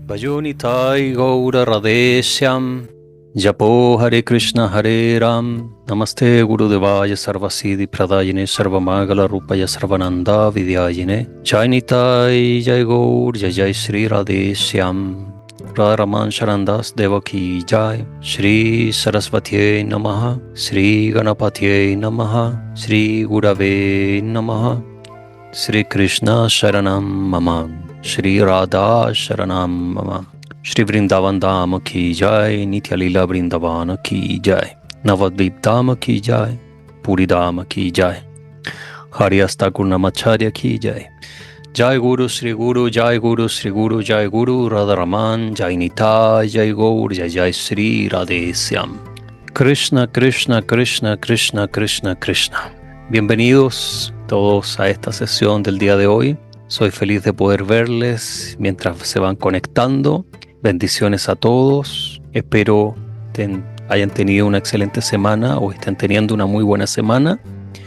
Vajunitai Gaura Radeshyam Japo Hare Krishna Hare Ram Namaste Gurudevaya Sarvasiddhi Pradayine Sarvamagala Rupaya Sarvananda Vidyayine Jainitai Jai Gaur Jai Jai Sri Radeshyam Radharaman Sharandas Devaki Jai Shri Saraswatye Namaha Shri Ganapatye Namaha Shri Gurave Namaha Shri Krishna Sharanam Mama Shri Radha Sharanam Mama Shri Vrindavan Dham Ki Jai Nitya Lila Vrindavan Ki Jai Navadvip Dham Ki Jai Puri Dham Ki Jai Hari Astakur Namacharya Ki Jai Jai Guru Sri Guru Jai Guru Sri Guru Jai Guru Radharaman Jai Nitai Jai Gaur Jai Jai Sri Radhesyam Krishna Krishna Krishna Krishna Krishna Krishna. Bienvenidos todos a esta sesión del día de hoy. Soy feliz de poder verles mientras se van conectando. Bendiciones a todos. Espero hayan tenido una excelente semana o estén teniendo una muy buena semana.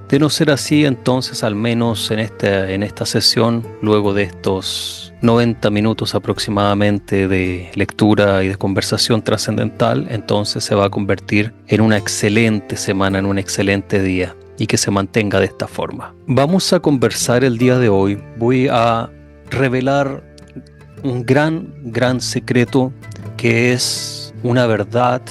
De no ser así, entonces al menos en esta sesión, luego de estos 90 minutos aproximadamente de lectura y de conversación trascendental, entonces se va a convertir en una excelente semana, en un excelente día, y que se mantenga de esta forma. Vamos a conversar el día de hoy. Voy a revelar un gran secreto que es una verdad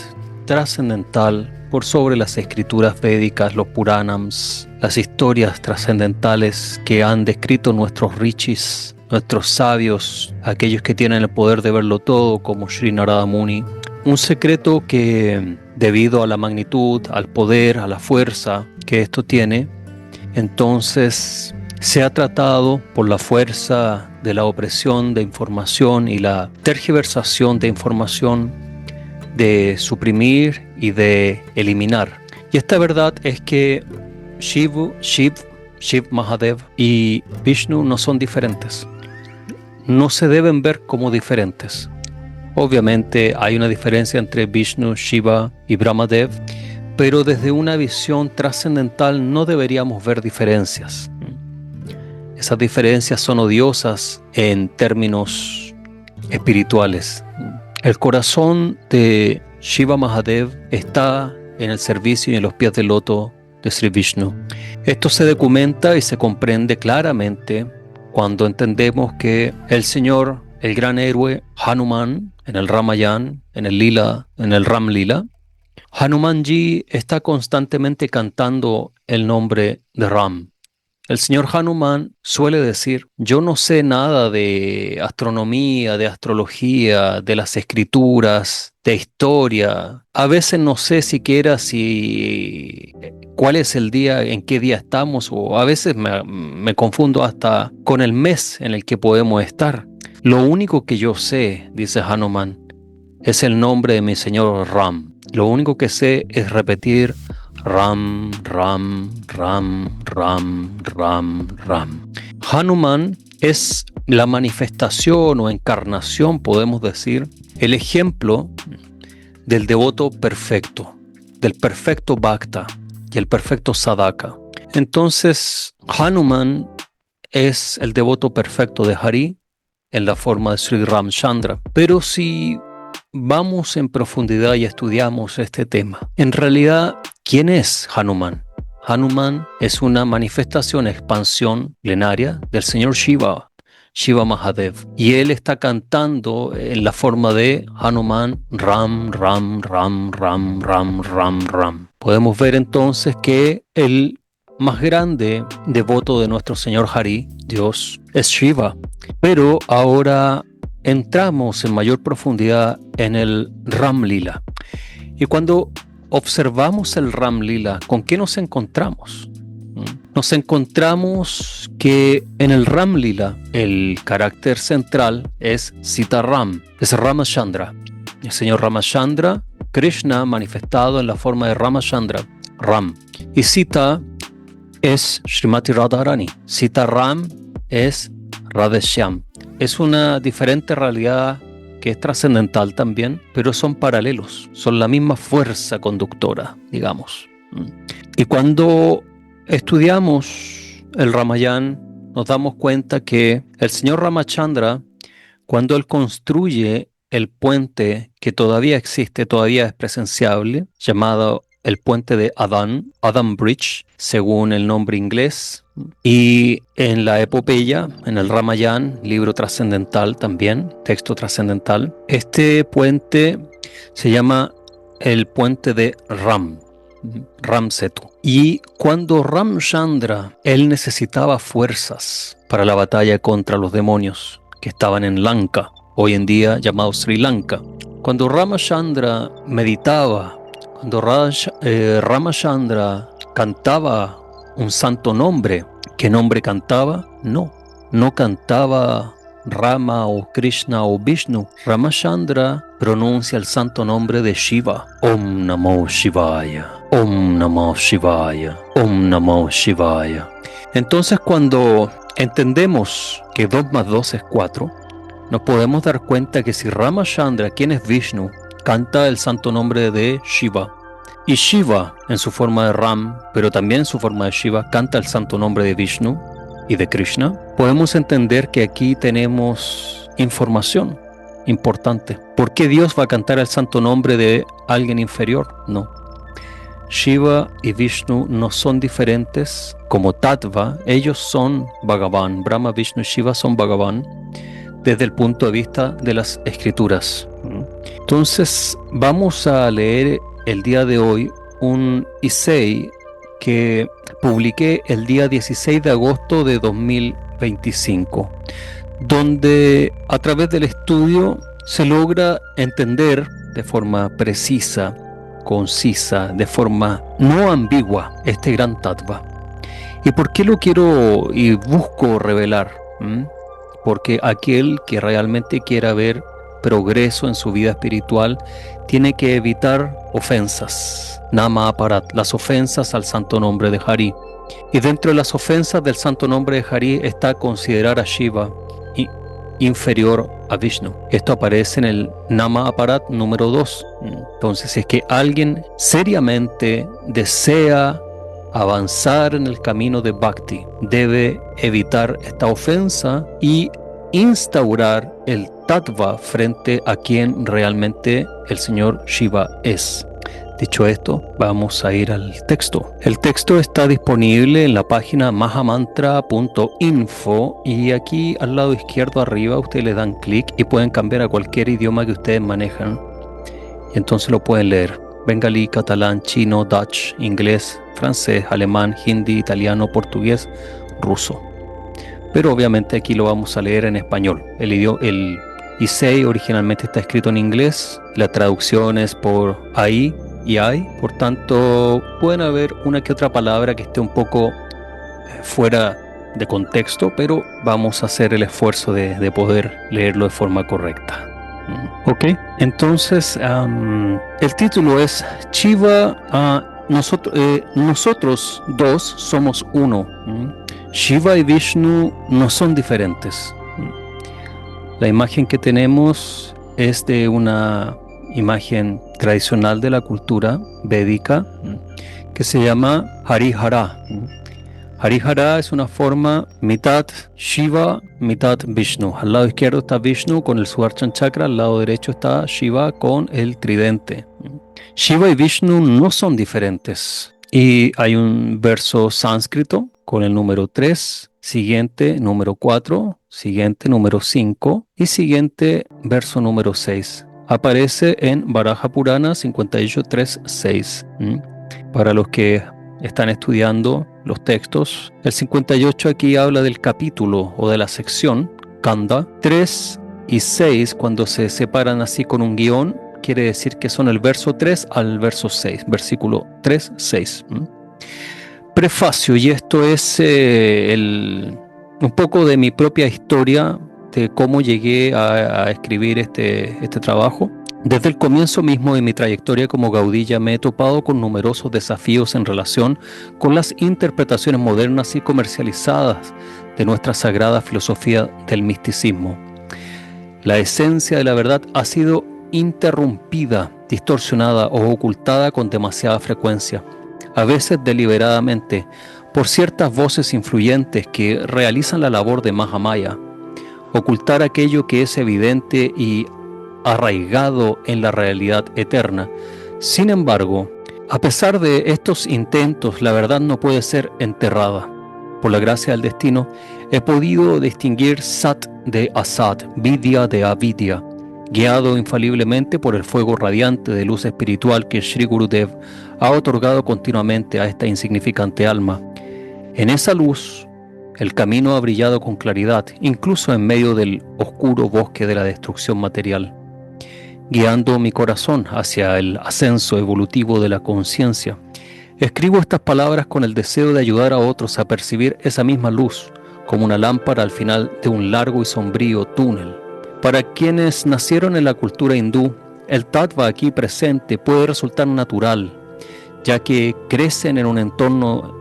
trascendental por sobre las escrituras védicas, los Puranams, las historias trascendentales que han descrito nuestros rishis, nuestros sabios, aquellos que tienen el poder de verlo todo, como Sri Narada Muni. Un secreto que, debido a la magnitud, al poder, a la fuerza que esto tiene, entonces se ha tratado por la fuerza de la opresión de información y la tergiversación de información de suprimir y de eliminar. Y esta verdad es que Shiv Mahadev y Vishnu no son diferentes. No se deben ver como diferentes. Obviamente hay una diferencia entre Vishnu, Shiva y Brahmadev, pero desde una visión trascendental no deberíamos ver diferencias. Esas diferencias son odiosas en términos espirituales. El corazón de Shiva Mahadev está en el servicio y en los pies del loto de Sri Vishnu. Esto se documenta y se comprende claramente cuando entendemos que el Señor, el gran héroe Hanuman, en el Ramayana, en el Ram Lila, Hanumanji está constantemente cantando el nombre de Ram. El señor Hanuman suele decir: yo no sé nada de astronomía, de astrología, de las escrituras, de historia. A veces no sé siquiera cuál es el día, en qué día estamos, o a veces me confundo hasta con el mes en el que podemos estar. Lo único que yo sé, dice Hanuman, es el nombre de mi señor Ram. Lo único que sé es repetir Ram, Ram, Ram, Ram, Ram, Ram. Hanuman es la manifestación o encarnación, podemos decir, el ejemplo del devoto perfecto, del perfecto Bhakta y el perfecto Sadhaka. Entonces, Hanuman es el devoto perfecto de Hari en la forma de Sri Ramchandra. Pero si vamos en profundidad y estudiamos este tema, en realidad, ¿quién es Hanuman? Hanuman es una manifestación, expansión plenaria del señor Shiva, Shiva Mahadev. Y él está cantando en la forma de Hanuman, Ram, Ram, Ram, Ram, Ram, Ram, Ram. Podemos ver entonces que el más grande devoto de nuestro señor Hari, Dios, es Shiva. Pero ahora entramos en mayor profundidad en el Ram Lila. Y cuando observamos el Ram Lila, ¿con qué nos encontramos? Nos encontramos que en el Ram Lila el carácter central es Sita Ram, es Ramachandra. El señor Ramachandra, Krishna manifestado en la forma de Ramachandra, Ram. Y Sita es Srimati Radharani. Sita Ram es Radheshyam. Es una diferente realidad que es trascendental también, pero son paralelos, son la misma fuerza conductora, digamos. Y cuando estudiamos el Ramayana, nos damos cuenta que el señor Ramachandra, cuando él construye el puente que todavía existe, todavía es presenciable, llamado el puente de Adán, Adam Bridge, según el nombre inglés. Y en la epopeya, en el Ramayana, libro trascendental también, texto trascendental, este puente se llama el puente de Ram Setu. Y cuando Ramchandra, él necesitaba fuerzas para la batalla contra los demonios que estaban en Lanka, hoy en día llamado Sri Lanka, cuando Ramachandra meditaba, cuando Ramachandra cantaba un santo nombre, ¿qué nombre cantaba? No cantaba Rama o Krishna o Vishnu. Ramachandra pronuncia el santo nombre de Shiva. Om Namo Shivaya, Om Namo Shivaya, Om Namo Shivaya. Entonces, cuando entendemos que 2 más 2 es 4, nos podemos dar cuenta que si Ramachandra, quien es Vishnu, canta el santo nombre de Shiva, y Shiva en su forma de Ram, pero también en su forma de Shiva, canta el santo nombre de Vishnu y de Krishna, podemos entender que aquí tenemos información importante. ¿Por qué Dios va a cantar el santo nombre de alguien inferior? No. Shiva y Vishnu no son diferentes como Tattva, ellos son Bhagavan. Brahma, Vishnu y Shiva son Bhagavan desde el punto de vista de las escrituras. Entonces vamos a leer el día de hoy un Isei que publiqué el día 16 de agosto de 2025, donde a través del estudio se logra entender de forma precisa, concisa, de forma no ambigua este gran tattva. ¿Y por qué lo quiero y busco revelar? Porque aquel que realmente quiera ver progreso en su vida espiritual tiene que evitar ofensas, Nama Aparat, las ofensas al santo nombre de Hari. Y dentro de las ofensas del santo nombre de Hari está considerar a Shiva inferior a Vishnu. Esto aparece en el Nama Aparat número 2. Entonces, si es que alguien seriamente desea avanzar en el camino de Bhakti, debe evitar esta ofensa y instaurar el tattva frente a quien realmente el señor Shiva es. Dicho esto, vamos a ir al texto. El texto está disponible en la página mahamantra.info y aquí al lado izquierdo arriba ustedes le dan clic y pueden cambiar a cualquier idioma que ustedes manejan y entonces lo pueden leer. Bengalí, catalán, chino, dutch, inglés, francés, alemán, hindi, italiano, portugués, ruso. Pero obviamente aquí lo vamos a leer en español. El Isei originalmente está escrito en inglés, la traducción es por ahí y hay, por tanto pueden haber una que otra palabra que esté un poco fuera de contexto, pero vamos a hacer el esfuerzo de poder leerlo de forma correcta. Ok, entonces el título es Shiva, nosotros dos somos uno. Shiva y Vishnu no son diferentes. La imagen que tenemos es de una imagen tradicional de la cultura védica que se llama Harihara. Harihara es una forma mitad Shiva, mitad Vishnu. Al lado izquierdo está Vishnu con el Sudarshan Chakra, al lado derecho está Shiva con el tridente. Shiva y Vishnu no son diferentes. Y hay un verso sánscrito con el número 3, siguiente número 4, siguiente número 5 y siguiente verso número 6. Aparece en Varaha Purana 58.3.6. Para los que están estudiando los textos, el 58 aquí habla del capítulo o de la sección, Kanda. 3 y 6, cuando se separan así con un guión, quiere decir que son el verso 3 al verso 6, versículo 3, 6. Prefacio, y esto es un poco de mi propia historia, de cómo llegué a escribir este trabajo. Desde el comienzo mismo de mi trayectoria como Gaudilla me he topado con numerosos desafíos en relación con las interpretaciones modernas y comercializadas de nuestra sagrada filosofía del misticismo. La esencia de la verdad ha sido interrumpida, distorsionada o ocultada con demasiada frecuencia, a veces deliberadamente, por ciertas voces influyentes que realizan la labor de Mahamaya, ocultar aquello que es evidente y arraigado en la realidad eterna. Sin embargo, a pesar de estos intentos, la verdad no puede ser enterrada. Por la gracia del destino, he podido distinguir Sat de Asat, Vidya de Avidya, guiado infaliblemente por el fuego radiante de luz espiritual que Sri Gurudev ha otorgado continuamente a esta insignificante alma. En esa luz, el camino ha brillado con claridad, incluso en medio del oscuro bosque de la destrucción material, guiando mi corazón hacia el ascenso evolutivo de la conciencia. Escribo estas palabras con el deseo de ayudar a otros a percibir esa misma luz como una lámpara al final de un largo y sombrío túnel. Para quienes nacieron en la cultura hindú, el tattva aquí presente puede resultar natural, ya que crecen en un entorno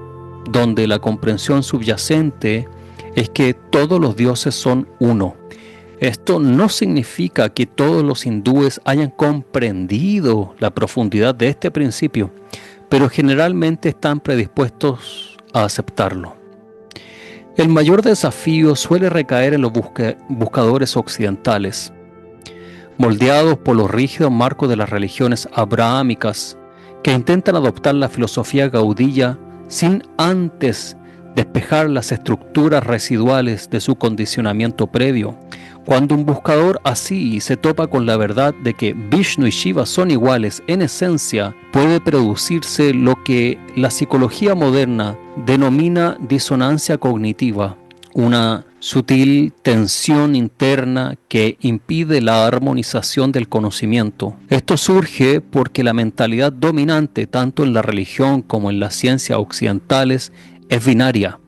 donde la comprensión subyacente es que todos los dioses son uno. Esto no significa que todos los hindúes hayan comprendido la profundidad de este principio, pero generalmente están predispuestos a aceptarlo. El mayor desafío suele recaer en los buscadores occidentales, moldeados por los rígidos marcos de las religiones abrahámicas, que intentan adoptar la filosofía gaudilla sin antes despejar las estructuras residuales de su condicionamiento previo. Cuando un buscador así se topa con la verdad de que Vishnu y Shiva son iguales en esencia, puede producirse lo que la psicología moderna denomina disonancia cognitiva, una sutil tensión interna que impide la armonización del conocimiento. Esto surge porque la mentalidad dominante tanto en la religión como en las ciencias occidentales es binaria.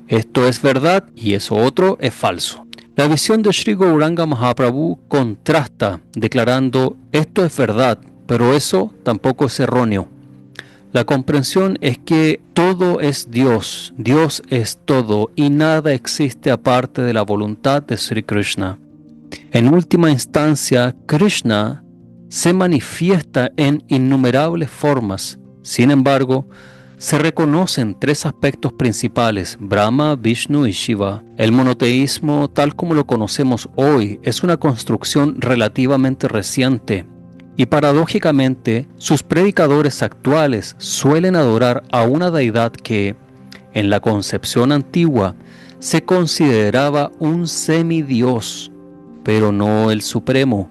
Esto es verdad y eso otro es falso. La visión de Sri Gauranga Mahaprabhu contrasta, declarando: esto es verdad, pero eso tampoco es erróneo. La comprensión es que todo es Dios, Dios es todo y nada existe aparte de la voluntad de Sri Krishna. En última instancia, Krishna se manifiesta en innumerables formas. Sin embargo, se reconocen tres aspectos principales: Brahma, Vishnu y Shiva. El monoteísmo, tal como lo conocemos hoy, es una construcción relativamente reciente y paradójicamente sus predicadores actuales suelen adorar a una deidad que, en la concepción antigua, se consideraba un semidios, pero no el supremo.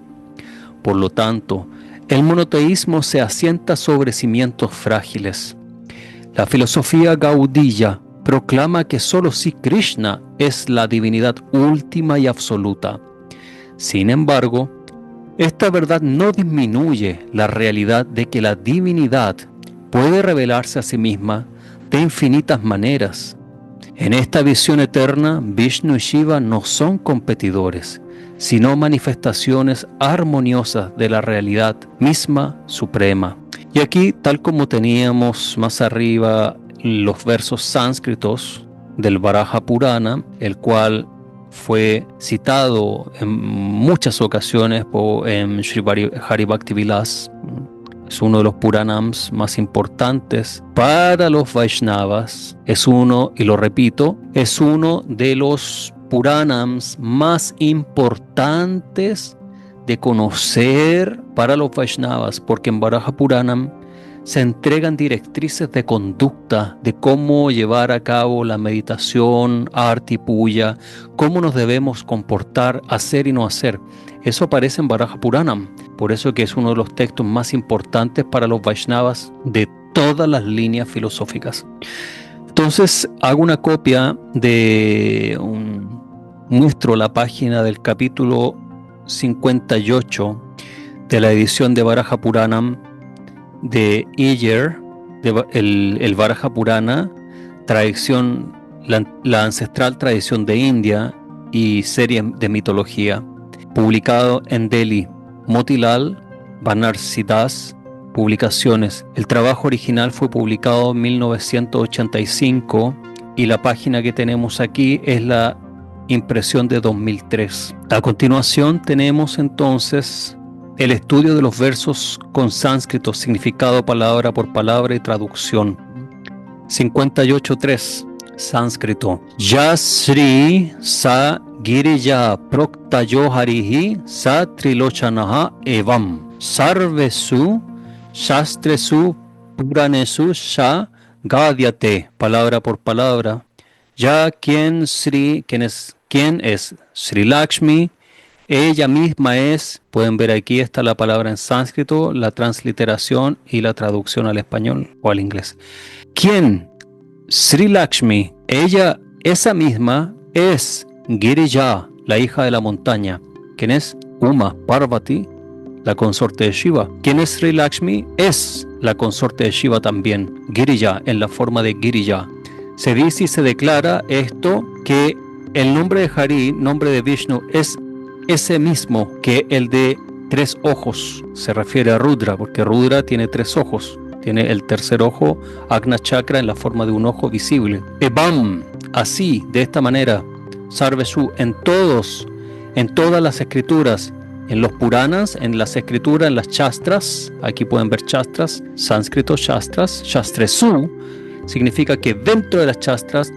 Por lo tanto, el monoteísmo se asienta sobre cimientos frágiles. La filosofía gaudiya proclama que solo Sri Krishna es la divinidad última y absoluta. Sin embargo, esta verdad no disminuye la realidad de que la divinidad puede revelarse a sí misma de infinitas maneras. En esta visión eterna, Vishnu y Shiva no son competidores, sino manifestaciones armoniosas de la realidad misma suprema. Y aquí, tal como teníamos más arriba los versos sánscritos del Varaha Purana, el cual fue citado en muchas ocasiones en Sri Hari Bhaktivilas, es uno de los Puranams más importantes para los Vaishnavas, es uno, y lo repito, es uno de los Puranams más importantes de conocer para los Vaishnavas, porque en Varaha Puranam se entregan directrices de conducta, de cómo llevar a cabo la meditación, arti, puya, cómo nos debemos comportar, hacer y no hacer. Eso aparece en Varaha Puranam, por eso que es uno de los textos más importantes para los Vaishnavas de todas las líneas filosóficas. Entonces hago una copia de muestro la página del capítulo 58 de la edición de Varaha Puranam de Iyer, el Varaha Purana, tradición, la ancestral tradición de India y serie de mitología, publicado en Delhi, Motilal Banarsidass Publicaciones. El trabajo original fue publicado en 1985 y la página que tenemos aquí es la impresión de 2003. A continuación tenemos entonces el estudio de los versos con sánscrito, significado palabra por palabra y traducción. 58.3. Sánscrito. Ya Sri Sa Girija Proktayo Harihi Sa Trilochanaha Evam Sarvesu Shastresu Puranesu Sha Gadyate. Palabra por palabra. Ya quién es Sri Lakshmi, ella misma es, pueden ver aquí está la palabra en sánscrito, la transliteración y la traducción al español o al inglés. ¿Quién? Sri Lakshmi, ella, esa misma es Girija, la hija de la montaña. ¿Quién es? Uma Parvati, la consorte de Shiva. ¿Quién es Sri Lakshmi? Es la consorte de Shiva también, Girija, en la forma de Girija. Se dice y se declara esto, que el nombre de Hari, nombre de Vishnu, es ese mismo que el de 3 ojos. Se refiere a Rudra, porque Rudra tiene 3 ojos. Tiene el tercer ojo, Agna Chakra, en la forma de un ojo visible. Evam, así, de esta manera, Sarvesu, en todas las escrituras, en los Puranas, en las escrituras, en las Shastras, aquí pueden ver Shastras, sánscrito Shastras, Shastresu, significa que dentro de las Shastras,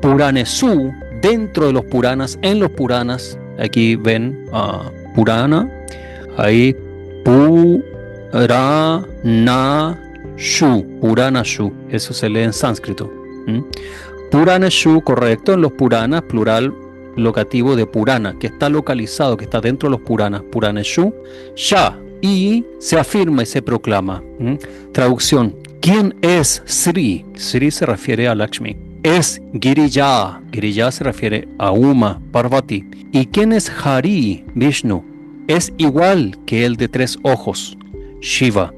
Puranesu, dentro de los Puranas, en los Puranas, aquí ven Purana, ahí Puranashu, eso se lee en sánscrito. Puranashu, correcto, en los Puranas, plural locativo de Purana, que está localizado, que está dentro de los Puranas, Puranashu, Sha, y se afirma y se proclama. Traducción, ¿quién es Sri? Sri se refiere a Lakshmi. Es Girija. Girija se refiere a Uma, Parvati. ¿Y quién es Hari, Vishnu? Es igual que el de 3 ojos, Shiva.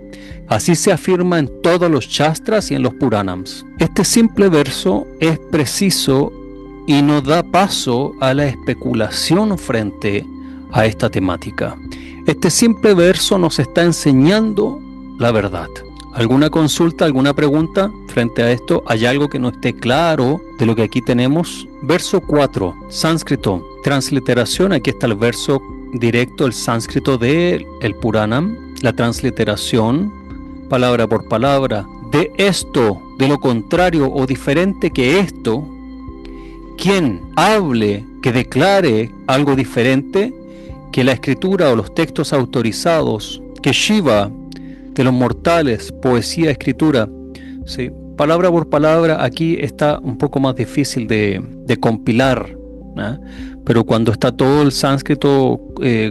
Así se afirma en todos los Shastras y en los Puranams. Este simple verso es preciso y no da paso a la especulación frente a esta temática. Este simple verso nos está enseñando la verdad. ¿Alguna consulta, alguna pregunta frente a esto? ¿Hay algo que no esté claro de lo que aquí tenemos? Verso 4, sánscrito, transliteración. Aquí está el verso directo, el sánscrito del Puranam, la transliteración, palabra por palabra. De esto, de lo contrario o diferente que esto, quien hable, que declare algo diferente, que la escritura o los textos autorizados, que Shiva, de los mortales, poesía, escritura, ¿sí? Palabra por palabra, aquí está un poco más difícil de compilar, ¿no? Pero cuando está todo el sánscrito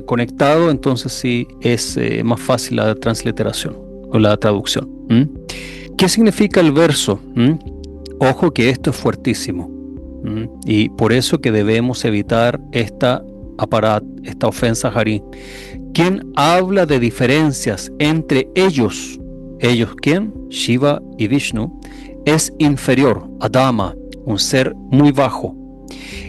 conectado, entonces sí es más fácil la transliteración o la traducción. ¿Qué significa el verso? Ojo que esto es fuertísimo, y por eso que debemos evitar esta ofensa Hari. ¿Quién habla de diferencias entre ellos? ¿Ellos quién? Shiva y Vishnu. Es inferior, Adama, un ser muy bajo,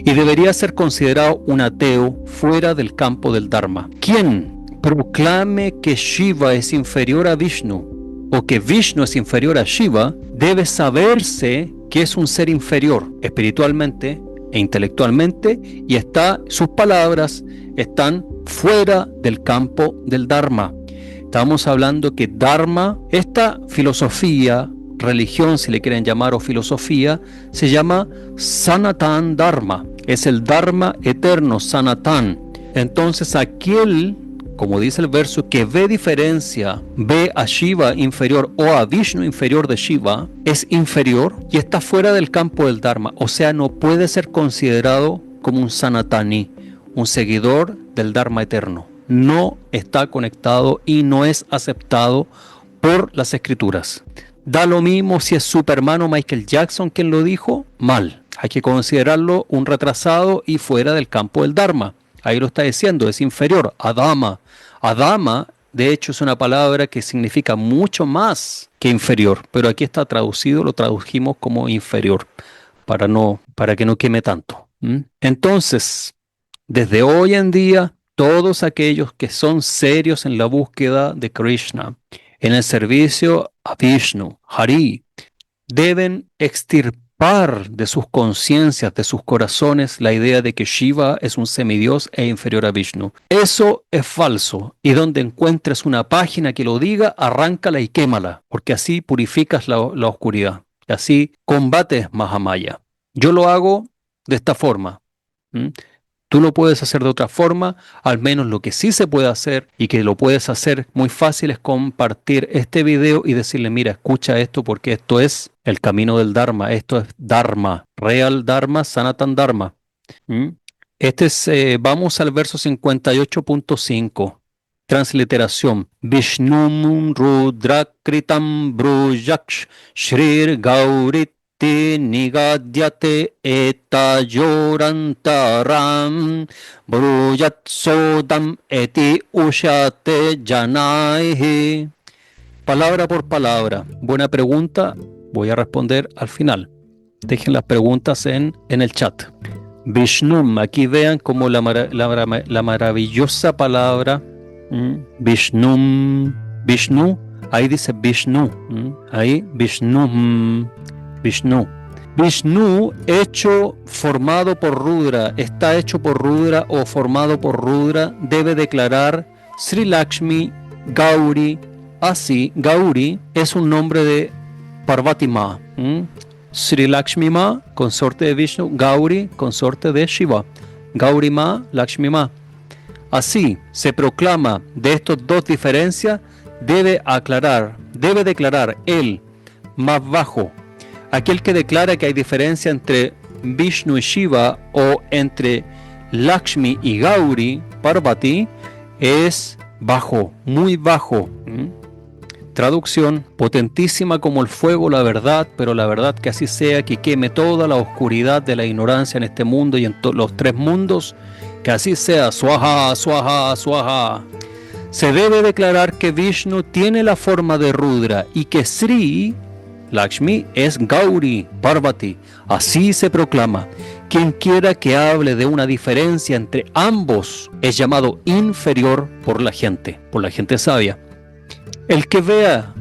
y debería ser considerado un ateo fuera del campo del Dharma. ¿Quién proclame que Shiva es inferior a Vishnu o que Vishnu es inferior a Shiva, debe saberse que es un ser inferior espiritualmente e intelectualmente, y sus palabras están fuera del campo del Dharma. Estamos hablando que Dharma, esta filosofía, religión si le quieren llamar, o filosofía, se llama Sanatan Dharma. Es el Dharma eterno, Sanatan. Entonces aquel, como dice el verso, que ve diferencia, ve a Shiva inferior o a Vishnu inferior de Shiva, es inferior y está fuera del campo del Dharma. O sea, no puede ser considerado como un Sanatani, un seguidor del Dharma eterno. No está conectado y no es aceptado por las escrituras. Da lo mismo si es Superman o Michael Jackson quien lo dijo, mal. Hay que considerarlo un retrasado y fuera del campo del Dharma. Ahí lo está diciendo, es inferior, Adama. Adama, de hecho, es una palabra que significa mucho más que inferior, pero aquí está traducido, lo tradujimos como inferior, para que no queme tanto. Entonces, desde hoy en día, todos aquellos que son serios en la búsqueda de Krishna, en el servicio a Vishnu, Hari, deben extirpar de sus conciencias, de sus corazones, la idea de que Shiva es un semidios e inferior a Vishnu. Eso es falso, y donde encuentres una página que lo diga, arráncala y quémala, porque así purificas la oscuridad, y así combates Mahamaya. Yo lo hago de esta forma. ¿Mm? Tú lo puedes hacer de otra forma, al menos lo que sí se puede hacer y que lo puedes hacer muy fácil es compartir este video y decirle, mira, escucha esto porque esto es el camino del Dharma, esto es Dharma, Real Dharma, Sanatan Dharma. ¿Mm? Vamos al verso 58.5. Transliteración. Vishnum Rudrakritam Brujaksh Shrir Gauriti Nigadyate Etayorantaram Brujat Sodam Eti Ushate Janaihi. Palabra por palabra. Buena pregunta. Voy a responder al final. Dejen las preguntas en el chat. Vishnum, aquí vean como la maravillosa palabra Vishnum, Vishnu, ahí dice Vishnu, ahí Vishnum, Vishnu. Vishnu hecho, formado por Rudra, está hecho por Rudra o formado por Rudra, debe declarar Sri Lakshmi Gauri. Así, Gauri es un nombre de Parvati Ma. Sri Lakshmi Ma, consorte de Vishnu, Gauri, consorte de Shiva. Gauri Ma, Lakshmi Ma. Así se proclama de estas dos diferencias, debe declarar el más bajo. Aquel que declara que hay diferencia entre Vishnu y Shiva o entre Lakshmi y Gauri, Parvati, es bajo, muy bajo. Traducción, potentísima como el fuego la verdad, pero la verdad que así sea, que queme toda la oscuridad de la ignorancia en este mundo y en los tres mundos, que así sea, swaha, swaha, swaha. Se debe declarar que Vishnu tiene la forma de Rudra y que Sri Lakshmi es Gauri, Parvati. Así se proclama. Quien quiera que hable de una diferencia entre ambos es llamado inferior por la gente sabia. El que vea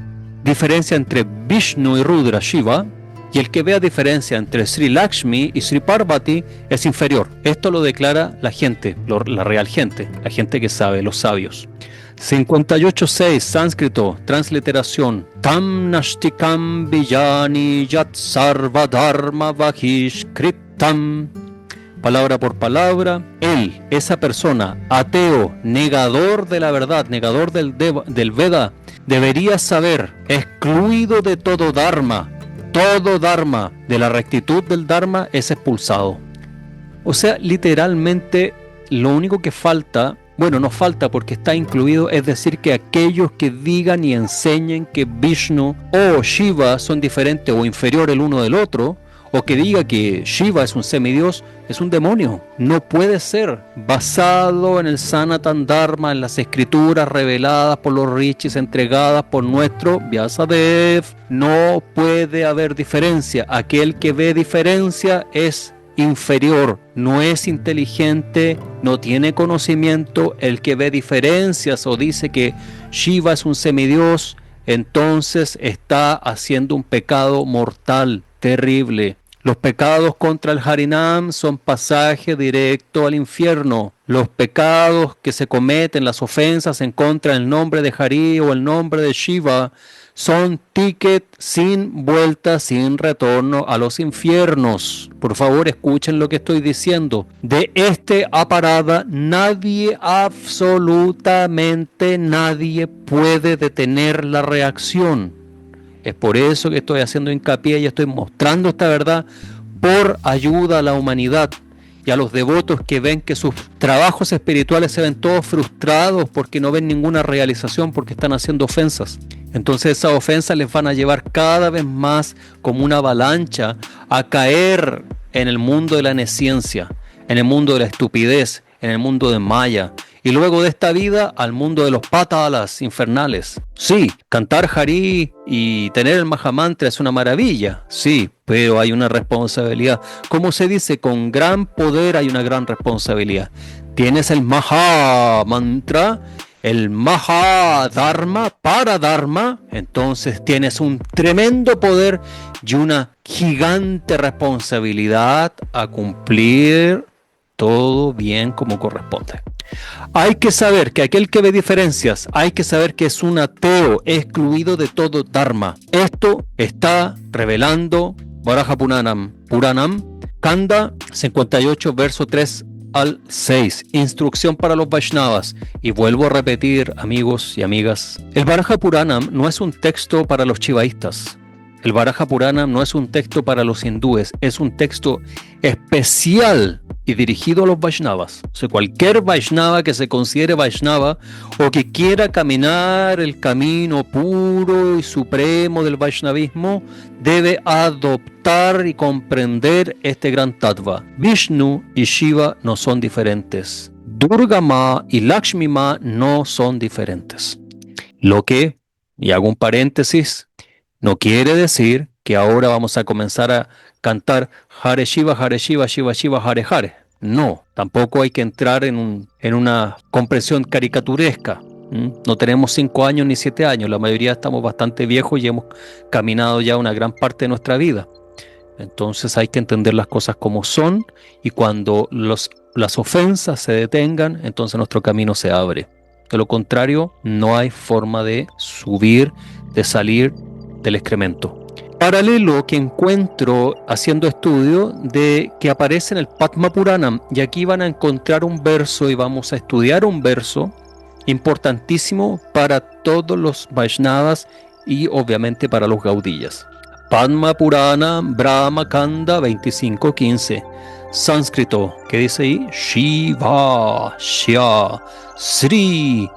diferencia entre Vishnu y Rudra, Shiva, y el que vea diferencia entre Sri Lakshmi y Sri Parvati es inferior. Esto lo declara la gente, la real gente, la gente que sabe, los sabios. 58.6, sánscrito, transliteración. Tam nashtikam vijani yat sarva dharma vahishkriptam. Palabra por palabra, él, esa persona, ateo, negador de la verdad, negador del Veda, debería saber, excluido de todo dharma, de la rectitud del dharma es expulsado. O sea, literalmente, lo único que falta, bueno, no falta porque está incluido, es decir que aquellos que digan y enseñen que Vishnu o Shiva son diferentes o inferiores el uno del otro, o que diga que Shiva es un semidios, es un demonio. No puede ser. Basado en el Sanatan Dharma, en las escrituras reveladas por los rishis, entregadas por nuestro Vyasadev, no puede haber diferencia. Aquel que ve diferencia es inferior, no es inteligente, no tiene conocimiento. El que ve diferencias o dice que Shiva es un semidios, entonces está haciendo un pecado mortal, terrible. Los pecados contra el Harinam son pasaje directo al infierno. Los pecados que se cometen, las ofensas en contra del nombre de Hari o el nombre de Shiva, son ticket sin vuelta, sin retorno a los infiernos. Por favor, escuchen lo que estoy diciendo. De este aparada, nadie, absolutamente nadie, puede detener la reacción. Es por eso que estoy haciendo hincapié y estoy mostrando esta verdad por ayuda a la humanidad y a los devotos que ven que sus trabajos espirituales se ven todos frustrados porque no ven ninguna realización, porque están haciendo ofensas. Entonces esas ofensas les van a llevar cada vez más como una avalancha a caer en el mundo de la nesciencia, en el mundo de la estupidez, en el mundo de Maya. Y luego de esta vida al mundo de los pátalas infernales. Sí, cantar Hari y tener el Mahamantra es una maravilla, sí, pero hay una responsabilidad. Como se dice, con gran poder hay una gran responsabilidad. Tienes el Mahamantra, el Mahadharma, Paradharma, entonces tienes un tremendo poder y una gigante responsabilidad a cumplir todo bien como corresponde. Hay que saber que aquel que ve diferencias, hay que saber que es un ateo excluido de todo dharma. Esto está revelando Varaha Puranam, Kanda 58, verso 3 al 6. Instrucción para los Vaishnavas. Y vuelvo a repetir, amigos y amigas, el Varaha Puranam no es un texto para los chivaístas. El Varaha Puranam no es un texto para los hindúes, es un texto especial y dirigido a los Vaishnavas. O sea, cualquier Vaishnava que se considere Vaishnava o que quiera caminar el camino puro y supremo del Vaishnavismo debe adoptar y comprender este gran tattva. Vishnu y Shiva no son diferentes. Durga Ma y Lakshmi Ma no son diferentes. Lo que, y hago un paréntesis, no quiere decir que ahora vamos a comenzar a cantar Hare Shiva, Shiva Shiva, Hare Hare. No, tampoco hay que entrar en una comprensión caricaturesca. No tenemos 5 años ni 7 años, la mayoría estamos bastante viejos y hemos caminado ya una gran parte de nuestra vida. Entonces hay que entender las cosas como son y cuando las ofensas se detengan, entonces nuestro camino se abre. De lo contrario, no hay forma de subir, de salir del excremento. Paralelo que encuentro haciendo estudio de que aparece en el Padma Puranam, y aquí van a encontrar un verso y vamos a estudiar un verso importantísimo para todos los Vaishnavas y obviamente para los Gaudillas. Padma Purana Brahma Kanda 25:15, sánscrito, que dice ahí Shiva Shya Sri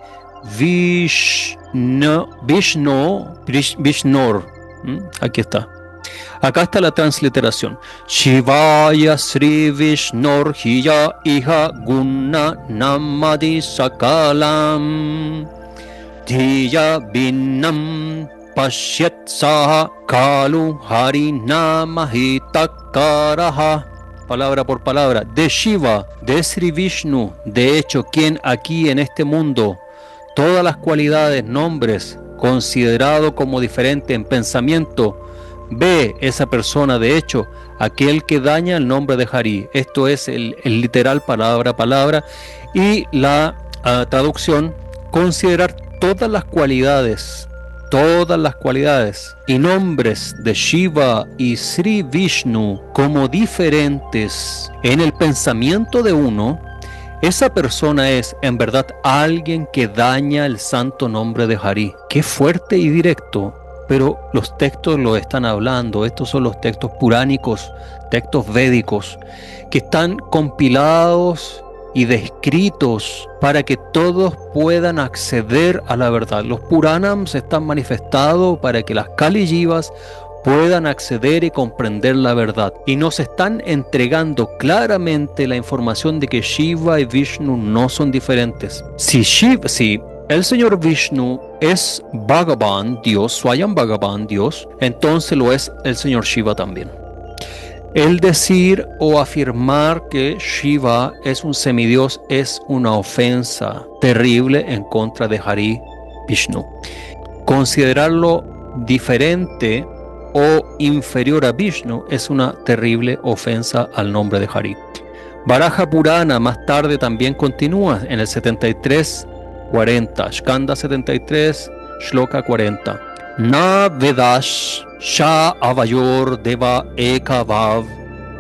Vishnor. Aquí está. Acá está la transliteración. Shivaya Sri Vishnor Hiya Iha Guna Namadi Sakalam Dhiya Binnam Pashyat Saha Kalu Hari Namahitakaraha. Palabra por palabra. De Shiva, de Sri Vishnu, de hecho, quien aquí en este mundo todas las cualidades, nombres, considerado como diferente en pensamiento, ve esa persona, de hecho, aquel que daña el nombre de Hari. Esto es el literal palabra a palabra y la traducción, considerar todas las cualidades y nombres de Shiva y Sri Vishnu como diferentes en el pensamiento de uno. Esa persona es, en verdad, alguien que daña el santo nombre de Hari. Qué fuerte y directo, pero los textos lo están hablando. Estos son los textos puránicos, textos védicos, que están compilados y descritos para que todos puedan acceder a la verdad. Los Puranams están manifestados para que las Kali Jivas puedan acceder y comprender la verdad. Y nos están entregando claramente la información de que Shiva y Vishnu no son diferentes. Si el señor Vishnu es Bhagavan, Dios, Swayam Bhagavan, Dios, entonces lo es el señor Shiva también. El decir o afirmar que Shiva es un semidios es una ofensa terrible en contra de Hari Vishnu. Considerarlo diferente o inferior a Vishnu es una terrible ofensa al nombre de Hari. Varaha Purana más tarde también continúa en el 73:40, Skanda 73, Shloka 40. Na Vedash Sha Avayor Deva Ekavav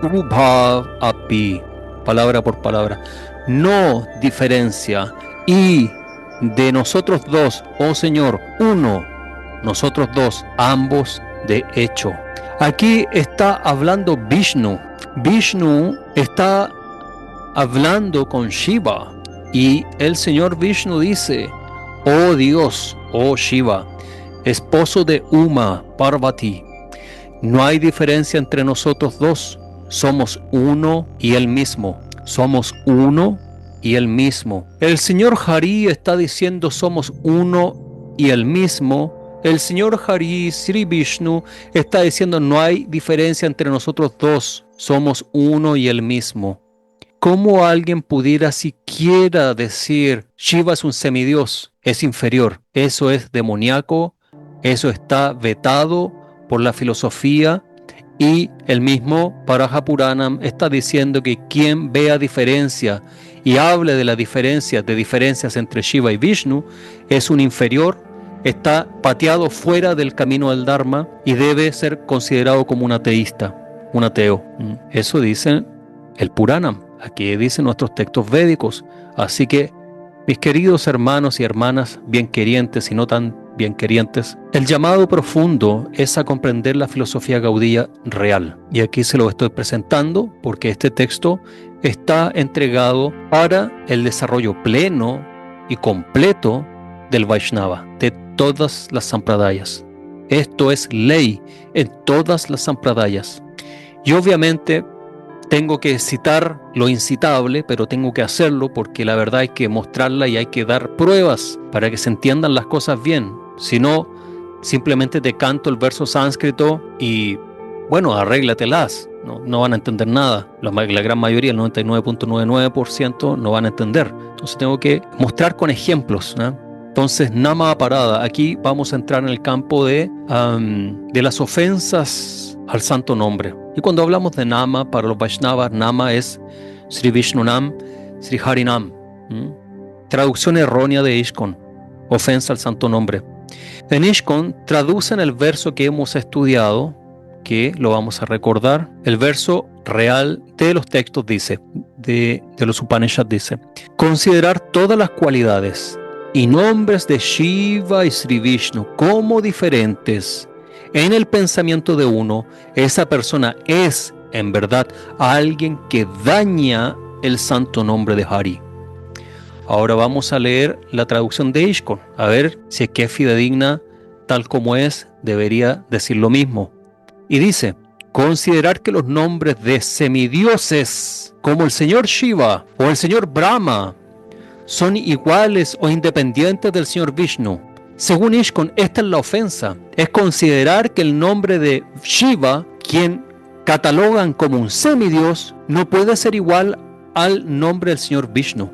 Ubhav Api. Palabra por palabra. No diferencia. Y de nosotros dos, oh Señor, uno, nosotros dos, ambos de hecho. Aquí está hablando Vishnu. Vishnu está hablando con Shiva. Y el Señor Vishnu dice, oh Dios, oh Shiva, esposo de Uma, Parvati, no hay diferencia entre nosotros dos. Somos uno y el mismo. Somos uno y el mismo. El Señor Hari está diciendo somos uno y el mismo. El Señor Hari, Sri Vishnu, está diciendo no hay diferencia entre nosotros dos. Somos uno y el mismo. ¿Cómo alguien pudiera siquiera decir Shiva es un semidios? Es inferior. Eso es demoníaco. Eso está vetado por la filosofía. Y el mismo Varaha Puranam está diciendo que quien vea diferencia y hable de la diferencia, de diferencias entre Shiva y Vishnu, es un inferior, está pateado fuera del camino del Dharma y debe ser considerado como un ateísta. un ateo. Eso dice el Puranam, aquí dicen nuestros textos védicos. Así que, mis queridos hermanos y hermanas, bien querientes y no tan bien querientes, el llamado profundo es a comprender la filosofía gaudía real. Y aquí se lo estoy presentando porque este texto está entregado para el desarrollo pleno y completo del Vaishnava, de todas las sampradayas. Esto es ley en todas las sampradayas. Y obviamente tengo que citar lo incitable, pero tengo que hacerlo porque la verdad hay que mostrarla y hay que dar pruebas para que se entiendan las cosas bien. Si no, simplemente te canto el verso sánscrito y, bueno, arréglatelas. No van a entender nada. La gran mayoría, el 99.99%, no van a entender. Entonces tengo que mostrar con ejemplos, ¿no? Entonces, Nama Aparada. Aquí vamos a entrar en el campo de las ofensas al santo nombre. Y cuando hablamos de Nama, para los Vaishnavas, Nama es Sri Vishnu Nam, Sri Harinam. Traducción errónea de ISKCON. Ofensa al santo nombre. En ISKCON traducen el verso que hemos estudiado, que lo vamos a recordar. El verso real de los textos dice, de los Upanishads dice, considerar todas las cualidades y nombres de Shiva y Sri Vishnu como diferentes en el pensamiento de uno, esa persona es, en verdad, alguien que daña el santo nombre de Hari. Ahora vamos a leer la traducción de ISKCON, a ver si es que es fidedigna, tal como es, debería decir lo mismo. Y dice, considerar que los nombres de semidioses, como el señor Shiva o el señor Brahma, son iguales o independientes del señor Vishnu. Según ISKCON, esta es la ofensa. Es considerar que el nombre de Shiva, quien catalogan como un semidios, no puede ser igual al nombre del señor Vishnu.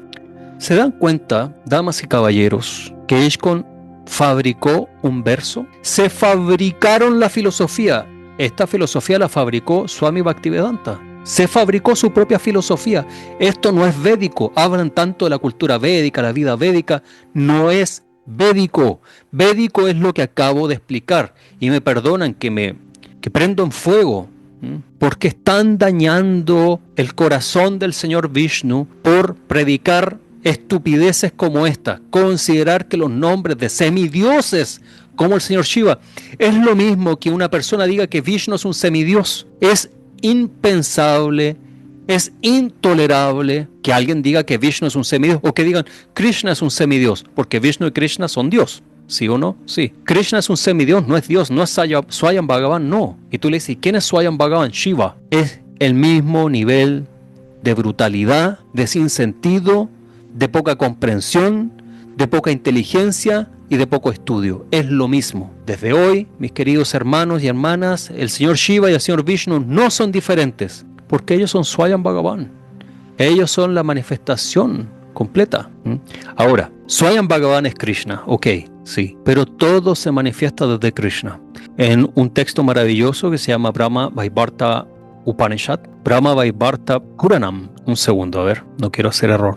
¿Se dan cuenta, damas y caballeros, que ISKCON fabricó un verso? Se fabricaron la filosofía. Esta filosofía la fabricó Swami Bhaktivedanta. Se fabricó su propia filosofía. Esto no es védico. Hablan tanto de la cultura védica, la vida védica. No es védico. Védico es lo que acabo de explicar. Y me perdonan que prendo en fuego, porque están dañando el corazón del señor Vishnu por predicar estupideces como esta. Considerar que los nombres de semidioses como el señor Shiva es lo mismo que una persona diga que Vishnu es un semidios. Es impensable, es intolerable que alguien diga que Vishnu es un semidios o que digan Krishna es un semidios, porque Vishnu y Krishna son Dios. ¿Sí o no? Sí. Krishna es un semidios, no es Dios, no es Swayam Bhagavan, no. Y tú le dices, ¿quién es Swayam Bhagavan? Shiva. Es el mismo nivel de brutalidad, de sinsentido, de poca comprensión, de poca inteligencia y de poco estudio. Es lo mismo. Desde hoy, mis queridos hermanos y hermanas, el señor Shiva y el señor Vishnu no son diferentes, porque ellos son Swayam Bhagavan. Ellos son la manifestación completa. Ahora, Swayam Bhagavan es Krishna, ok, sí, pero todo se manifiesta desde Krishna. En un texto maravilloso que se llama Brahma Vaivarta Upanishad, Brahma Vaivarta Puranam. Un segundo, a ver, no quiero hacer error.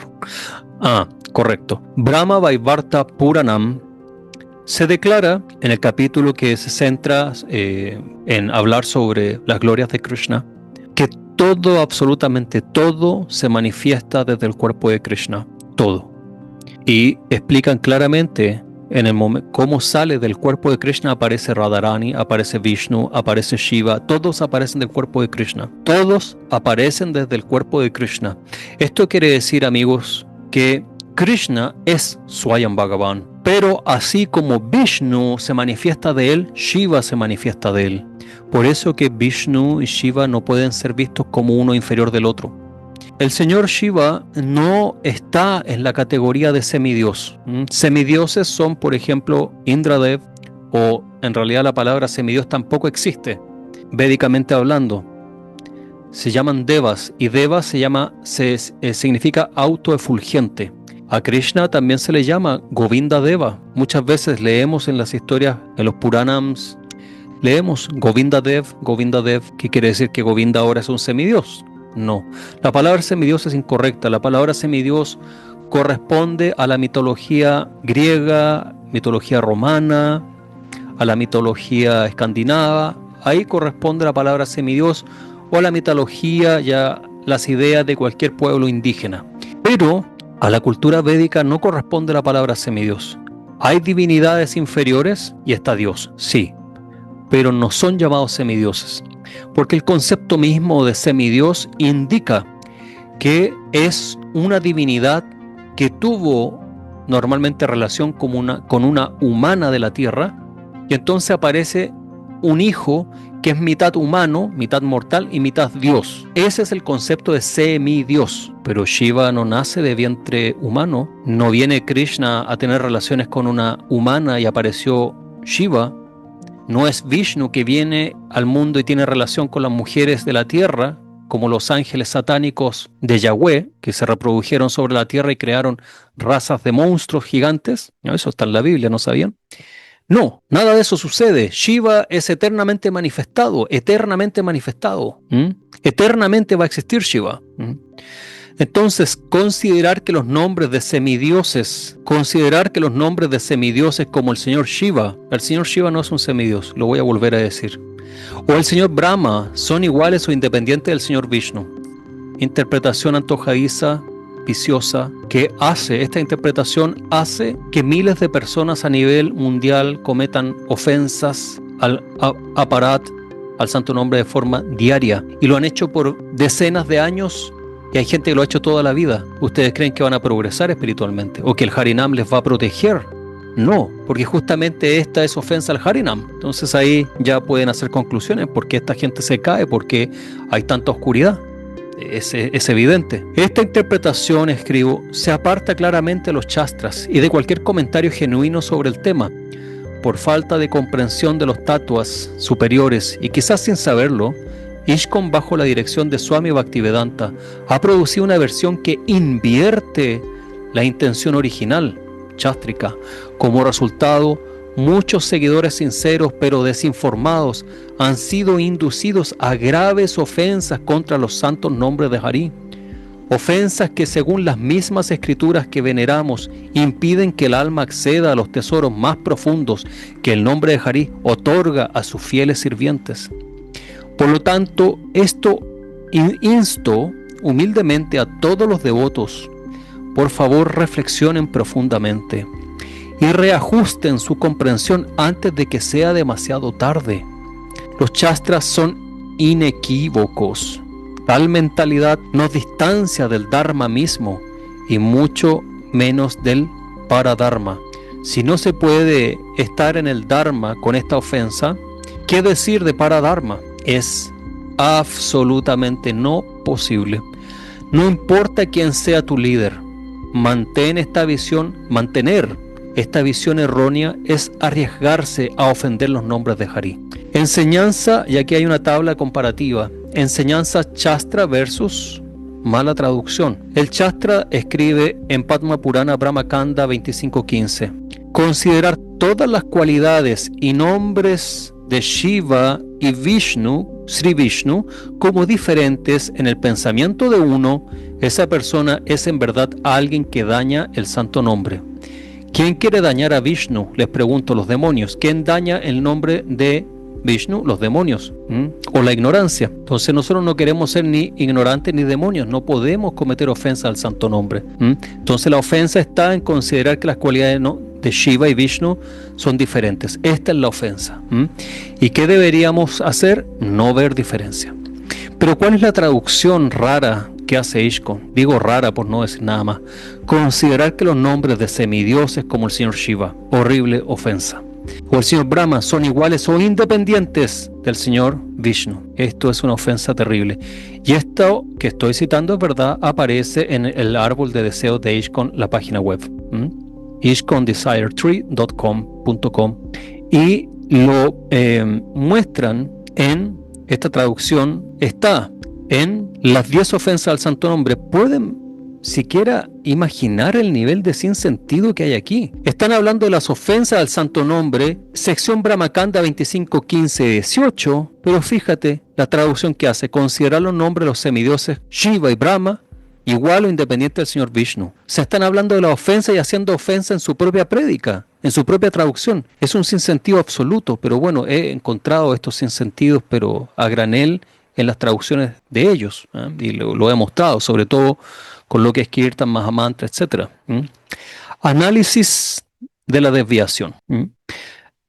Correcto. Brahma Vaivarta Puranam se declara en el capítulo que se centra en hablar sobre las glorias de Krishna, que todo, absolutamente todo, se manifiesta desde el cuerpo de Krishna. Todo. Y explican claramente en el momento cómo sale del cuerpo de Krishna. Aparece Radharani, aparece Vishnu, aparece Shiva. Todos aparecen del cuerpo de Krishna. Todos aparecen desde el cuerpo de Krishna. Esto quiere decir, amigos, que Krishna es Swayam Bhagavan, pero así como Vishnu se manifiesta de él, Shiva se manifiesta de él. Por eso que Vishnu y Shiva no pueden ser vistos como uno inferior del otro. El señor Shiva no está en la categoría de semidios. Semidioses son, por ejemplo, Indradev, o en realidad la palabra semidios tampoco existe, védicamente hablando. Se llaman devas, y devas significa autoefulgente. A Krishna también se le llama Govinda Deva. Muchas veces leemos en las historias, en los Puranams, leemos Govinda Dev, que quiere decir que Govinda ahora es un semidios. No, la palabra semidios es incorrecta. La palabra semidios corresponde a la mitología griega, mitología romana, a la mitología escandinava. Ahí corresponde la palabra semidios, o a la mitología y a las ideas de cualquier pueblo indígena. Pero a la cultura védica no corresponde la palabra semidios. Hay divinidades inferiores y está Dios, sí, pero no son llamados semidioses, porque el concepto mismo de semidios indica que es una divinidad que tuvo normalmente relación con una humana de la tierra, y entonces aparece un hijo que es mitad humano, mitad mortal y mitad Dios. Ese es el concepto de semidios. Pero Shiva no nace de vientre humano, no viene Krishna a tener relaciones con una humana y apareció Shiva. No es Vishnu que viene al mundo y tiene relación con las mujeres de la tierra, como los ángeles satánicos de Yahweh, que se reprodujeron sobre la tierra y crearon razas de monstruos gigantes. ¿No? Eso está en la Biblia, ¿no sabían? No, nada de eso sucede. Shiva es eternamente manifestado, eternamente manifestado. Eternamente va a existir Shiva. Entonces, considerar que los nombres de semidioses como el señor Shiva no es un semidios, lo voy a volver a decir, o el señor Brahma son iguales o independientes del señor Vishnu. Interpretación antojadiza, viciosa, que esta interpretación hace que miles de personas a nivel mundial cometan ofensas al aparat, al santo nombre de forma diaria, y lo han hecho por decenas de años, y hay gente que lo ha hecho toda la vida. ¿Ustedes creen que van a progresar espiritualmente o que el Harinam les va a proteger? No, porque justamente esta es ofensa al Harinam. Entonces ahí ya pueden hacer conclusiones, porque esta gente se cae, porque hay tanta oscuridad. Es evidente. Esta interpretación, escribo, se aparta claramente de los shastras y de cualquier comentario genuino sobre el tema. Por falta de comprensión de los tattvas superiores, y quizás sin saberlo, ISKCON, bajo la dirección de Swami Bhaktivedanta, ha producido una versión que invierte la intención original, chástrica. Como resultado, muchos seguidores sinceros pero desinformados han sido inducidos a graves ofensas contra los santos nombres de Hari. Ofensas que, según las mismas escrituras que veneramos, impiden que el alma acceda a los tesoros más profundos que el nombre de Hari otorga a sus fieles sirvientes. Por lo tanto, esto insto humildemente a todos los devotos, por favor reflexionen profundamente y reajusten su comprensión antes de que sea demasiado tarde. Los shastras son inequívocos. Tal mentalidad nos distancia del Dharma mismo y mucho menos del Paradharma. Si no se puede estar en el Dharma con esta ofensa, ¿qué decir de Paradharma? Es absolutamente no posible. No importa quién sea tu líder, mantener esta visión errónea es arriesgarse a ofender los nombres de Hari. Enseñanza, y aquí hay una tabla comparativa, enseñanza Shastra versus mala traducción. El Shastra escribe en Padma Purana Brahmakanda 25.15: considerar todas las cualidades y nombres de Shiva y Vishnu, Sri Vishnu, como diferentes en el pensamiento de uno, esa persona es en verdad alguien que daña el santo nombre. ¿Quién quiere dañar a Vishnu? Les pregunto, los demonios. ¿Quién daña el nombre de Vishnu? Los demonios. O la ignorancia. Entonces nosotros no queremos ser ni ignorantes ni demonios. No podemos cometer ofensa al santo nombre. Entonces la ofensa está en considerar que las cualidades de Shiva y Vishnu son diferentes. Esta es la ofensa. ¿Y qué deberíamos hacer? No ver diferencia. Pero ¿cuál es la traducción rara que hace ISKCON? Digo rara por no decir nada más. Considerar que los nombres de semidioses como el señor Shiva, horrible ofensa, o el señor Brahma son iguales o independientes del señor Vishnu. Esto es una ofensa terrible. Y esto que estoy citando es verdad, aparece en el árbol de deseos de ISKCON, la página web. ISKCONDesiretree.com y lo muestran en esta traducción. Está en las 10 ofensas al santo nombre. ¿Pueden siquiera imaginar el nivel de sinsentido que hay aquí? Están hablando de las ofensas al santo nombre, sección Brahmakanda 25.15-18, pero fíjate la traducción que hace: considerar los nombres de los semidioses Shiva y Brahma igual o independiente del señor Vishnu. Se están hablando de la ofensa y haciendo ofensa en su propia prédica, en su propia traducción. Es un sinsentido absoluto, pero bueno, he encontrado estos sinsentidos, pero a granel, en las traducciones de ellos, y lo he mostrado, sobre todo con lo que es Kirtan, Mahamantra, etc. Análisis de la desviación.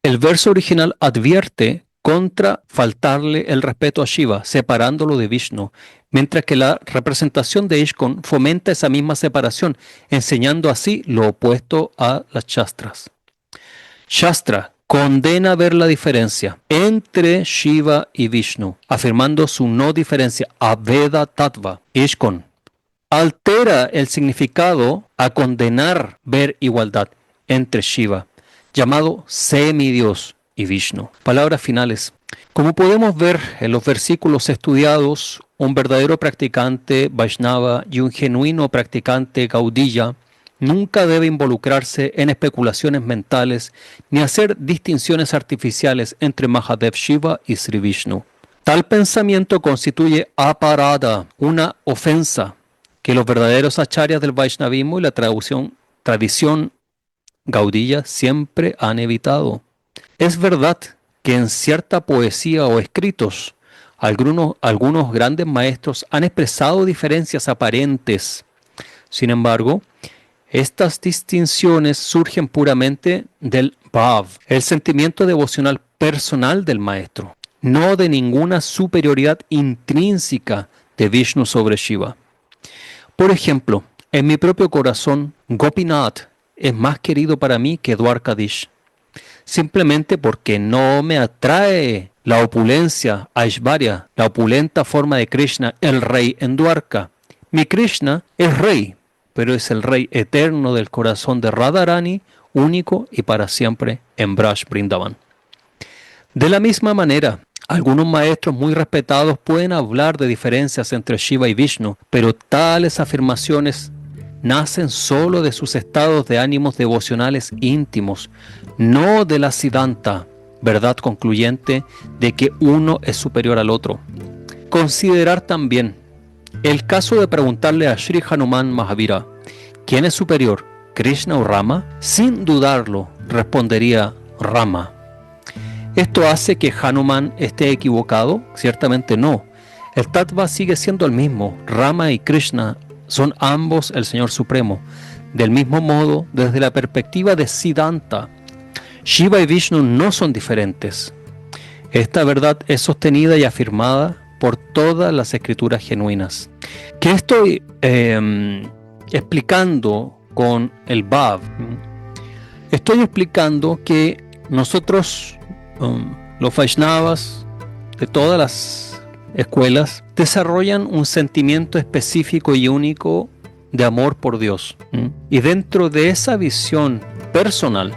El verso original advierte contra faltarle el respeto a Shiva, separándolo de Vishnu, mientras que la representación de ISKCON fomenta esa misma separación, enseñando así lo opuesto a las Shastras. Shastra condena ver la diferencia entre Shiva y Vishnu, afirmando su no diferencia, Aveda Tattva. ISKCON altera el significado a condenar ver igualdad entre Shiva, llamado semidios, y Vishnu. Palabras finales. Como podemos ver en los versículos estudiados, un verdadero practicante Vaishnava y un genuino practicante Gaudiya nunca debe involucrarse en especulaciones mentales ni hacer distinciones artificiales entre Mahadev Shiva y Sri Vishnu. Tal pensamiento constituye aparada, una ofensa que los verdaderos acharyas del Vaishnavismo y la tradición Gaudiya siempre han evitado. Es verdad que en cierta poesía o escritos algunos grandes maestros han expresado diferencias aparentes. Sin embargo, estas distinciones surgen puramente del bhav, el sentimiento devocional personal del maestro, no de ninguna superioridad intrínseca de Vishnu sobre Shiva. Por ejemplo, en mi propio corazón, Gopinath es más querido para mí que Dwarkadish, simplemente porque no me atrae la opulencia, Aishvarya, la opulenta forma de Krishna, el rey en Dwarka. Mi Krishna es rey, pero es el rey eterno del corazón de Radharani, único y para siempre en Braj Vrindavan. De la misma manera, algunos maestros muy respetados pueden hablar de diferencias entre Shiva y Vishnu, pero tales afirmaciones nacen solo de sus estados de ánimos devocionales íntimos, no de la Siddhanta, verdad concluyente de que uno es superior al otro. Considerar también el caso de preguntarle a Sri Hanuman Mahavira, ¿quién es superior, Krishna o Rama? Sin dudarlo, respondería Rama. ¿Esto hace que Hanuman esté equivocado? Ciertamente no. El tattva sigue siendo el mismo. Rama y Krishna son ambos el Señor Supremo. Del mismo modo, desde la perspectiva de Siddhanta, Shiva y Vishnu no son diferentes. Esta verdad es sostenida y afirmada por todas las escrituras genuinas. ¿Qué estoy explicando con el Bhav? Estoy explicando que nosotros, los Vaishnavas de todas las escuelas, desarrollan un sentimiento específico y único de amor por Dios. Y dentro de esa visión personal,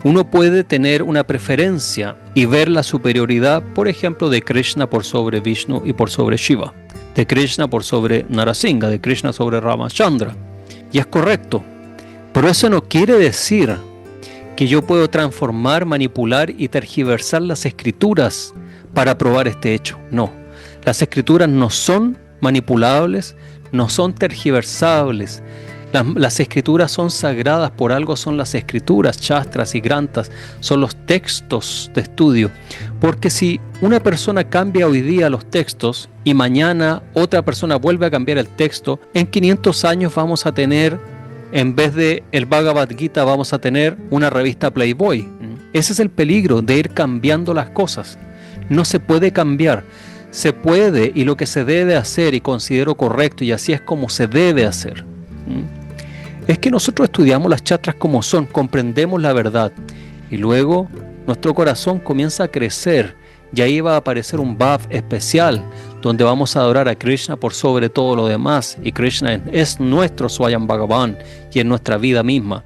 uno puede tener una preferencia y ver la superioridad, por ejemplo, de Krishna por sobre Vishnu y por sobre Shiva, de Krishna por sobre Narasingha, de Krishna sobre Ramachandra. Y es correcto, pero eso no quiere decir que yo puedo transformar, manipular y tergiversar las escrituras para probar este hecho. No, las escrituras no son manipulables, no son tergiversables. Las escrituras son sagradas, por algo son las escrituras, shastras y granthas, son los textos de estudio. Porque si una persona cambia hoy día los textos y mañana otra persona vuelve a cambiar el texto, en 500 años vamos a tener, en vez de el Bhagavad Gita, vamos a tener una revista Playboy. Ese es el peligro de ir cambiando las cosas. No se puede cambiar. Se puede, y lo que se debe hacer, y considero correcto, y así es como se debe hacer, es que nosotros estudiamos las shastras como son, comprendemos la verdad, y luego nuestro corazón comienza a crecer, y ahí va a aparecer un bhav especial, donde vamos a adorar a Krishna por sobre todo lo demás, y Krishna es nuestro Swayam Bhagavan, y es nuestra vida misma.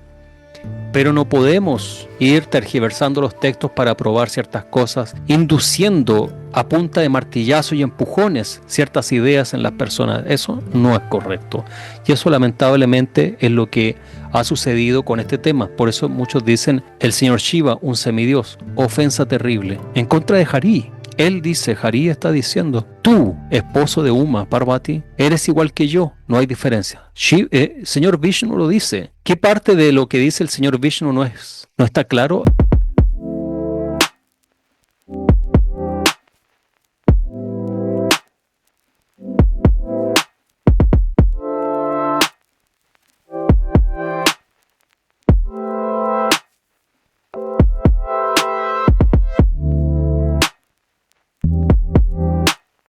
Pero no podemos ir tergiversando los textos para probar ciertas cosas, induciendo a punta de martillazo y empujones ciertas ideas en las personas. Eso no es correcto. Y eso lamentablemente es lo que ha sucedido con este tema. Por eso muchos dicen el señor Shiva, un semidios, ofensa terrible, en contra de Hari. Él dice, Hari está diciendo, tú, esposo de Uma, Parvati, eres igual que yo, no hay diferencia. Señor Vishnu lo dice. ¿Qué parte de lo que dice el señor Vishnu no está claro?